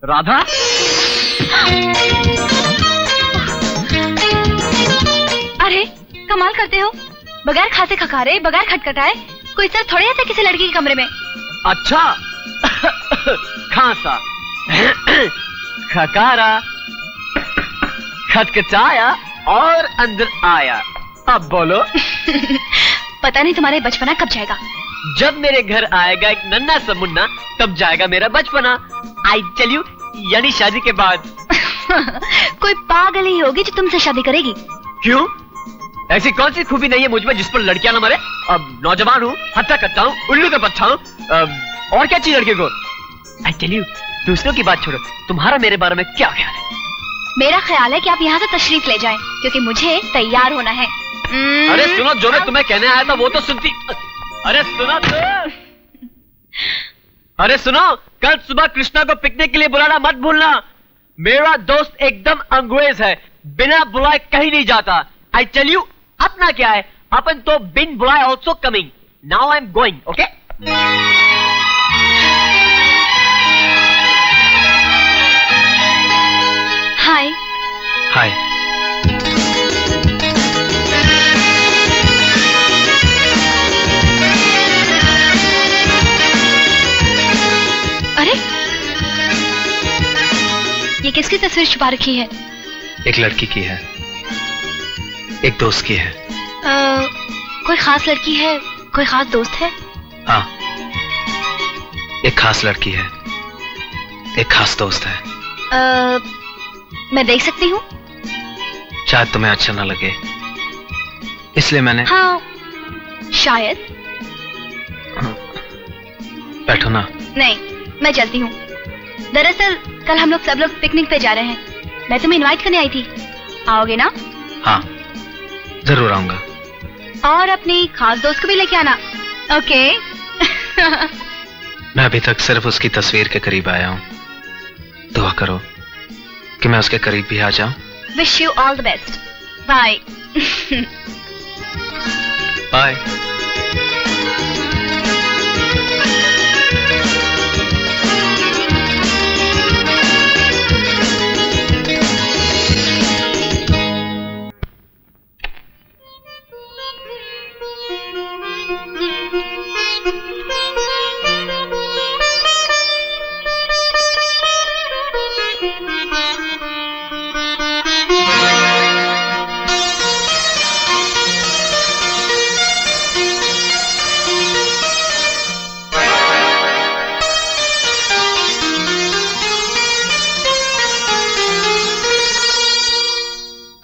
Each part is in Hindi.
राधा? अरे कमाल करते हो, बगैर खासे खकारे, बगैर खटखटाए कोई सर थोड़े आता किसी लड़की के कमरे में। अच्छा खांसा, खकारा, खटखटाया और अंदर आया। अब बोलो। पता नहीं तुम्हारे बचपना कब जाएगा। जब मेरे घर आएगा एक नन्हा सा मुन्ना, तब जाएगा मेरा बचपना। आई टेल यू, यानी शादी के बाद। कोई पागल ही होगी जो तुमसे शादी करेगी। क्यों? ऐसी कौन सी खूबी नहीं है मुझ में जिस पर लड़कियां न मरे? अब नौजवान हूँ, हत्या करता हूँ, उल्लू का बच्चा हूँ, और क्या चाहिए लड़के को? आई टेल यू, दूसरों की बात छोड़ो, तुम्हारा मेरे बारे में क्या ख्याल है? मेरा ख्याल है कि आप यहाँ से तशरीफ ले जाएं, क्योंकि मुझे तैयार होना है। अरे सुनो, जो मैं तुम्हें कहने आया था वो तो सुनती। अरे सुनो तो। अरे सुनो, कल सुबह कृष्णा को पिकनिक के लिए बुलाना मत भूलना। मेरा दोस्त एकदम अंग्रेज है, बिना बुलाए कहीं नहीं जाता। आई टेल यू, अपना क्या है, अपन तो बिन बुलाए also coming. Now I am going, okay? Hi. Hi. अरे ये किसकी तस्वीर छुपा रखी है? एक लड़की की है, एक दोस्त की है। कोई खास लड़की है, कोई खास दोस्त है? हाँ, एक खास लड़की है, एक खास दोस्त है। मैं देख सकती हूँ? शायद तुम्हें अच्छा ना लगे, इसलिए मैंने। हाँ शायद। बैठो ना। नहीं, मैं चलती हूँ। दरअसल कल हम लोग सब लोग पिकनिक पे जा रहे हैं, मैं तुम्हें इनवाइट करने आई थी। आओगे ना? हाँ जरूर आऊंगा। और अपनी खास दोस्त को भी लेके आना, ओके? मैं अभी तक सिर्फ उसकी तस्वीर के करीब आया हूँ। दुआ करो कि मैं उसके करीब भी आ जाऊं। Wish you all the best. Bye. Bye.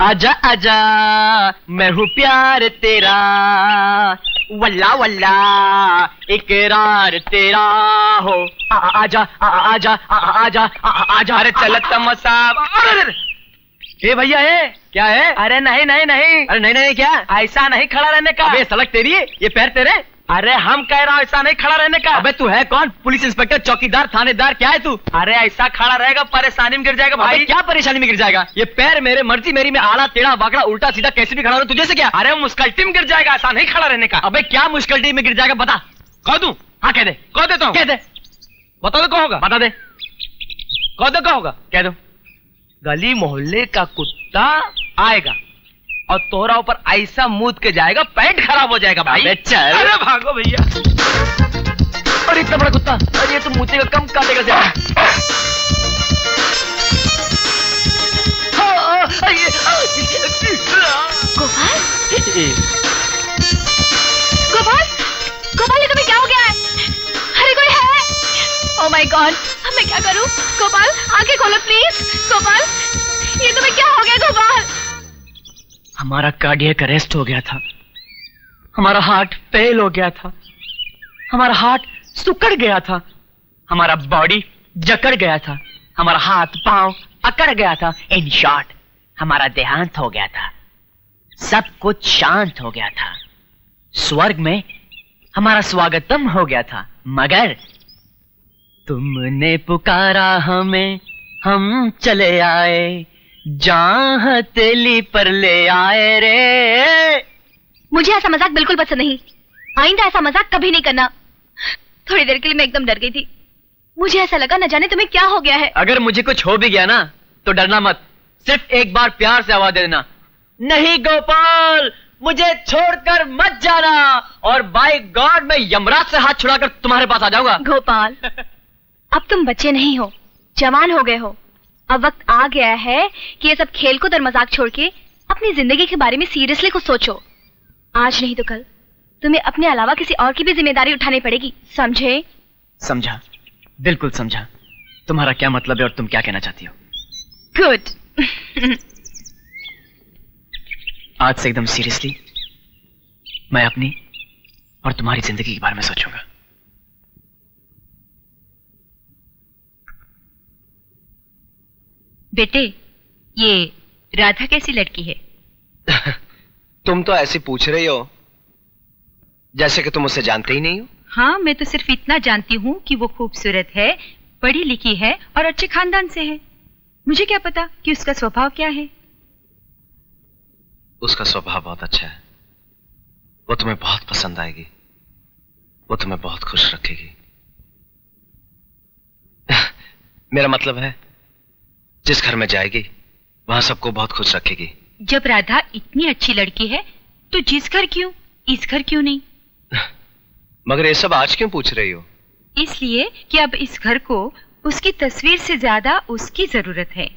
आजा आजा मैं हूँ प्यार तेरा, वल्ला वल्ला इकरार तेरा हो। आजा आजा आजा आजा। अरे चल तमसा। ए भैया है क्या है? अरे नहीं नहीं नहीं। अरे नहीं नहीं क्या? ऐसा नहीं खड़ा रहने का। अबे सड़क तेरी है, ये पैर तेरे। अरे हम कह रहा हूँ ऐसा नहीं खड़ा रहने का। अबे तू है कौन? पुलिस इंस्पेक्टर, चौकीदार, थानेदार, क्या है तू? अरे ऐसा खड़ा रहेगा परेशानी में गिर जाएगा भाई। क्या परेशानी में गिर जाएगा? ये पैर मेरे, मर्जी मेरी, में आड़ा टेढ़ा बाकड़ा उल्टा सीधा कैसे भी खड़ा हो, तुझे से क्या? अरे मुश्किल में गिर जाएगा, ऐसा नहीं खड़ा रहने का। अबे क्या मुश्किल में गिर जाएगा बता। कह दूं? हाँ कह दे। कह देता हूँ। कह दे। बता दो कहाँ होगा? बता दे। कह दो कहाँ होगा? कह दो। गली मोहल्ले का कुत्ता आएगा और तोरा ऊपर ऐसा मूत के जाएगा, पैंट खराब हो जाएगा भाई। चल। अरे भागो भैया। अरे इतना बड़ा कुत्ता, अरे ये तो मूतेगा कम काटेगा ज्यादा। गोपाल, गोपाल, गोपाल ये तुम्हें क्या हो गया है? अरे कोई है? ओह माय गॉड, अब मैं क्या करूं? गोपाल आंखें खोलो प्लीज। गोपाल ये तुम्हें क्या हो गया? गोपाल हमारा कार्डियक अरेस्ट हो गया था, हमारा हार्ट फेल हो गया था, हमारा हार्ट सुकड़ गया था, हमारा बॉडी जकड़ गया था, हमारा हाथ पांव अकड़ गया था। इन शॉर्ट हमारा देहांत हो गया था, सब कुछ शांत हो गया था, स्वर्ग में हमारा स्वागतम हो गया था। मगर तुमने पुकारा हमें, हम चले आए, जहाँ हथेली पर ले आए रे। मुझे ऐसा मजाक बिल्कुल पसंद नहीं, आइंदा ऐसा मजाक कभी नहीं करना। थोड़ी देर के लिए मैं एकदम डर गई थी, मुझे ऐसा लगा न जाने तुम्हें क्या हो गया है। अगर मुझे कुछ हो भी गया ना तो डरना मत, सिर्फ एक बार प्यार से आवाज दे देना, नहीं गोपाल मुझे छोड़कर मत जाना, और बाय गॉड मैं यमराज से हाथ छुड़ाकर तुम्हारे पास आ जाऊंगा। गोपाल अब तुम बच्चे नहीं हो, जवान हो गए हो। अब वक्त आ गया है कि ये सब खेल कूद और मजाक छोड़ के अपनी जिंदगी के बारे में सीरियसली कुछ सोचो। आज नहीं तो कल तुम्हें अपने अलावा किसी और की भी जिम्मेदारी उठानी पड़ेगी, समझे? समझा, बिल्कुल समझा। तुम्हारा क्या मतलब है और तुम क्या कहना चाहती हो? गुड। आज से एकदम सीरियसली मैं अपनी और तुम्हारी जिंदगी के बारे में सोचूंगा। बेटे, ये राधा कैसी लड़की है? तुम तो ऐसे पूछ रही हो जैसे कि तुम उसे जानते ही नहीं हो। हाँ, मैं तो सिर्फ इतना जानती हूँ कि वो खूबसूरत है, पढ़ी लिखी है और अच्छे खानदान से है। मुझे क्या पता कि उसका स्वभाव क्या है। उसका स्वभाव बहुत अच्छा है, वो तुम्हें बहुत पसंद आएगी, वो तुम्हें बहुत खुश रखेगी। मेरा मतलब है जिस घर में जाएगी वहां सबको बहुत खुश रखेगी। जब राधा इतनी अच्छी लड़की है तो जिस घर क्यों, इस घर क्यों नहीं? मगर ये सब आज क्यों पूछ रही हो? इसलिए कि अब इस घर को उसकी तस्वीर से ज्यादा उसकी जरूरत है।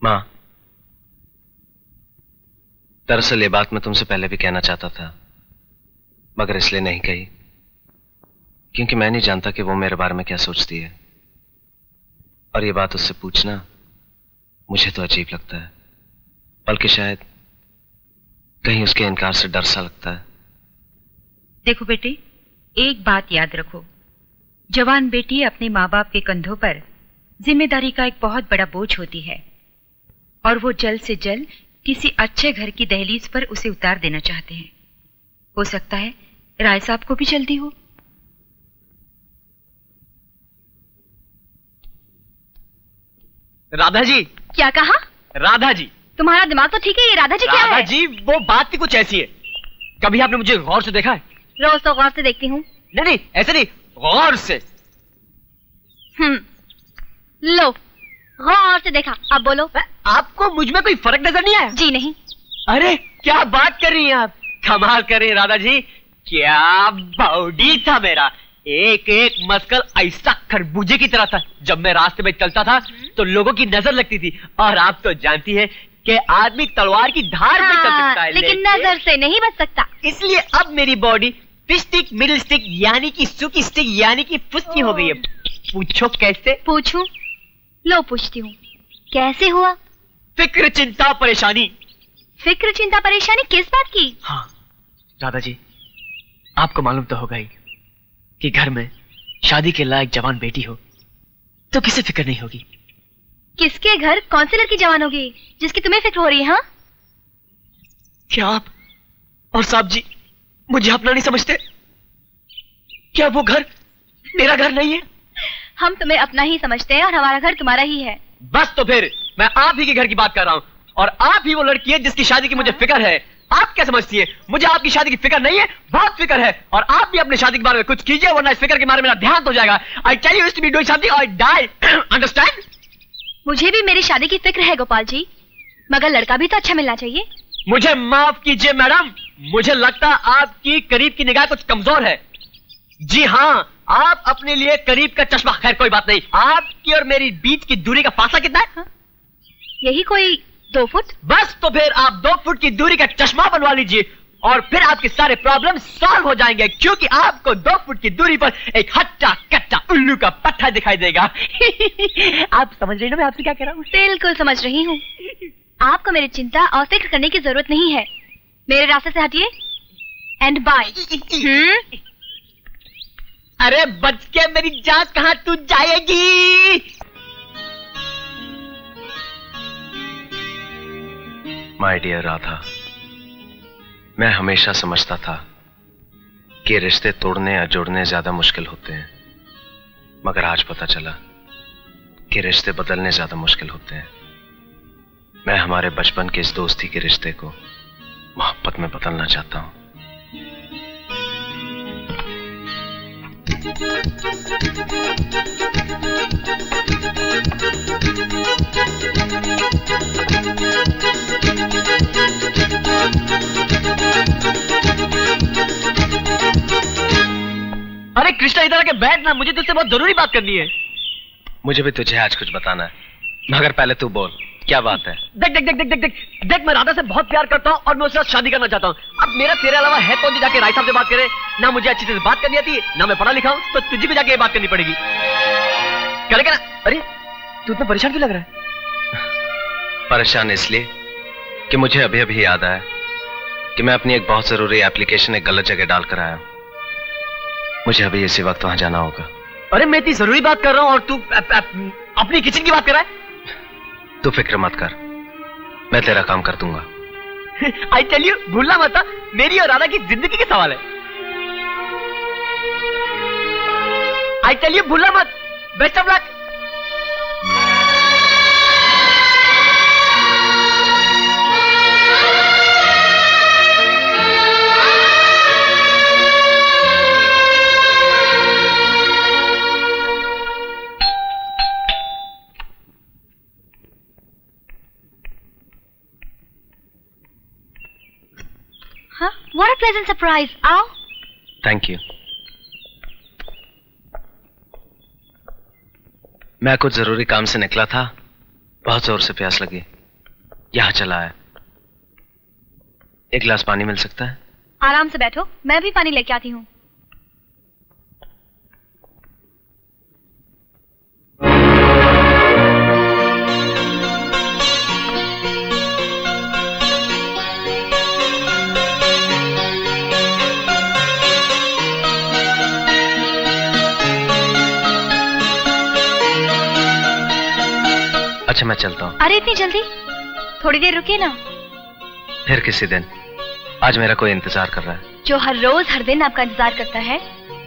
माँ, दरअसल ये बात मैं तुमसे पहले भी कहना चाहता था, मगर इसलिए नहीं कही क्योंकि मैं नहीं जानता कि वो मेरे बारे में क्या सोचती है, और ये बात उससे पूछना मुझे तो अजीब लगता है, बल्कि शायद कहीं उसके इनकार से डर सा लगता है। देखो बेटे, एक बात याद रखो, जवान बेटी अपने माँ बाप के कंधों पर जिम्मेदारी का एक बहुत बड़ा बोझ होती है, और वो जल्द से जल्द किसी अच्छे घर की दहलीज पर उसे उतार देना चाहते हैं। हो सकता है राय साहब को भी जल्दी हो। राधा जी। क्या कहा? राधा जी। तुम्हारा दिमाग तो ठीक है, ये राधा जी क्या है? राधा जी, वो बात ही कुछ ऐसी है। कभी आपने मुझे गौर से देखा है? रोज तो गौर से देखती हूँ। नहीं, ऐसे नहीं, गौर से। लो, गौर से देखा। अब बोलो। आपको मुझ में कोई फर्क नजर नहीं आया? जी नहीं। अरे क्या बात कर रही हैं आप, कमाल कर रही हैं राधा जी। क्या बॉडी था मेरा, एक एक मस्कल ऐसा खरबूजे की तरह था। जब मैं रास्ते में चलता था तो लोगों की नजर लगती थी, और आप तो जानती है कि आदमी तलवार की धार पे चल सकता है, लेकिन नजर से नहीं बच सकता। इसलिए अब मेरी बॉडी फिस्टिक, मिडिल स्टिक यानी कि सुकी स्टिक यानी कि फुस्की हो गई है। पूछो कैसे? पूछूं? लो पूछती हूँ, कैसे हुआ? फिक्र, चिंता, परेशानी। फिक्र, चिंता, परेशानी किस बात की? हाँ राधा जी, आपको मालूम तो होगा ही कि घर में शादी के लायक जवान बेटी हो तो किसे फिक्र नहीं होगी। किसके घर कौन सी लड़की जवान होगी जिसकी तुम्हें फिक्र हो रही है? हाँ, क्या आप और साहब जी मुझे अपना नहीं समझते? क्या वो घर मेरा घर नहीं है? हम तुम्हें अपना ही समझते हैं और हमारा घर तुम्हारा ही है। बस तो फिर मैं आप ही के घर की बात कर रहा हूँ, और आप ही वो लड़की है जिसकी शादी की मुझे फिक्र है। आप क्या समझती है, मुझे आपकी शादी की फिक्र नहीं है? बहुत फिक्र है, और आप भी अपनी शादी के बारे में कुछ कीजिए, वरना इस फिक्र के बारे में मेरा ध्यान हो जाएगा। I tell you to be doing something और डाई, अंडरस्टैंड? मुझे भी मेरी शादी की फिक्र है गोपाल जी, मगर लड़का भी तो अच्छा मिलना चाहिए। मुझे माफ कीजिए मैडम, मुझे लगता आपकी करीब की निगाह कुछ कमजोर है। जी हाँ, आप अपने लिए करीब का चश्मा, खैर कोई बात नहीं। आपकी और मेरी बीच की दूरी का फासला कितना है? हाँ? यही कोई 2 फुट। बस तो फिर आप 2 फुट की दूरी का चश्मा बनवा लीजिए, और फिर आपके सारे प्रॉब्लम सॉल्व हो जाएंगे, क्योंकि आपको 2 फुट की दूरी पर एक हट्टा कट्टा उल्लू का पट्टा दिखाई देगा। आप समझ रही हो मैं आपसे क्या कह रहा हूँ? बिल्कुल समझ रही हूँ। आपको मेरी चिंता और फिक्र करने की जरूरत नहीं है। मेरे रास्ते से हटिए एंड बाय। अरे बच के मेरी जान कहाँ तू जाएगी? माय डियर राधा, मैं हमेशा समझता था कि रिश्ते तोड़ने या जोड़ने ज्यादा मुश्किल होते हैं, मगर आज पता चला कि रिश्ते बदलने ज्यादा मुश्किल होते हैं। मैं हमारे बचपन के इस दोस्ती के रिश्ते को मोहब्बत में बदलना चाहता हूं। अरे कृष्णा इधर आके बैठ ना, मुझे तुझसे बहुत जरूरी बात करनी है। मुझे भी तुझे आज कुछ बताना है, मगर पहले तू बोल क्या बात है। देख देख देख देख देख देख देख, मैं राधा से बहुत प्यार करता हूँ और मैं उसके साथ शादी करना चाहता हूँ। अब मेरा तेरे अलावा है कौन जो जाके राय साहब से बात करे? ना मुझे अच्छी तरह से बात करनी आती है, ना मैं पढ़ा लिखा हूँ, तो तुझे को जाके ये बात करनी पड़ेगी। करेगा ना? अरे तू इतना परेशान क्यों लग रहा है? परेशान इसलिए कि मुझे अभी अभी याद आया कि मैं अपनी एक बहुत जरूरी एप्लीकेशन एक गलत जगह डालकर आया हूं। मुझे अभी इसी वक्त वहां जाना होगा। अरे मैं इतनी जरूरी बात कर रहा हूँ और तू अपनी किचन की बात कर रहा है। तू फिक्र मत कर, मैं तेरा काम कर दूंगा। आई टेल यू, भूलना मत, मेरी और राधा की जिंदगी के सवाल है। आई टेल यू, भूलना मत। Best of luck. हाँ, what a pleasant surprise. आओ। Thank you. मैं कुछ जरूरी काम से निकला था, बहुत जोर से प्यास लगी, यहां चला आया। एक गिलास पानी मिल सकता है? आराम से बैठो, मैं भी पानी लेके आती हूँ। अच्छा मैं चलता हूँ। अरे इतनी जल्दी? थोड़ी देर रुकिए ना। फिर किसी दिन, आज मेरा कोई इंतजार कर रहा है। जो हर रोज हर दिन आपका इंतजार करता है,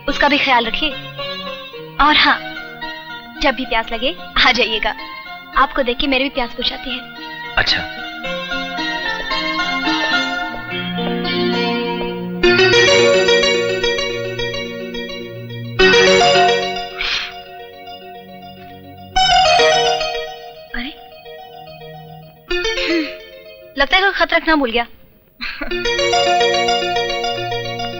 उसका भी ख्याल रखिए। और हाँ, जब भी प्यास लगे आ जाइएगा। आपको देख के मेरी भी प्यास बुझ जाती है। अच्छा। लगता है कोई खत रखना भूल गया।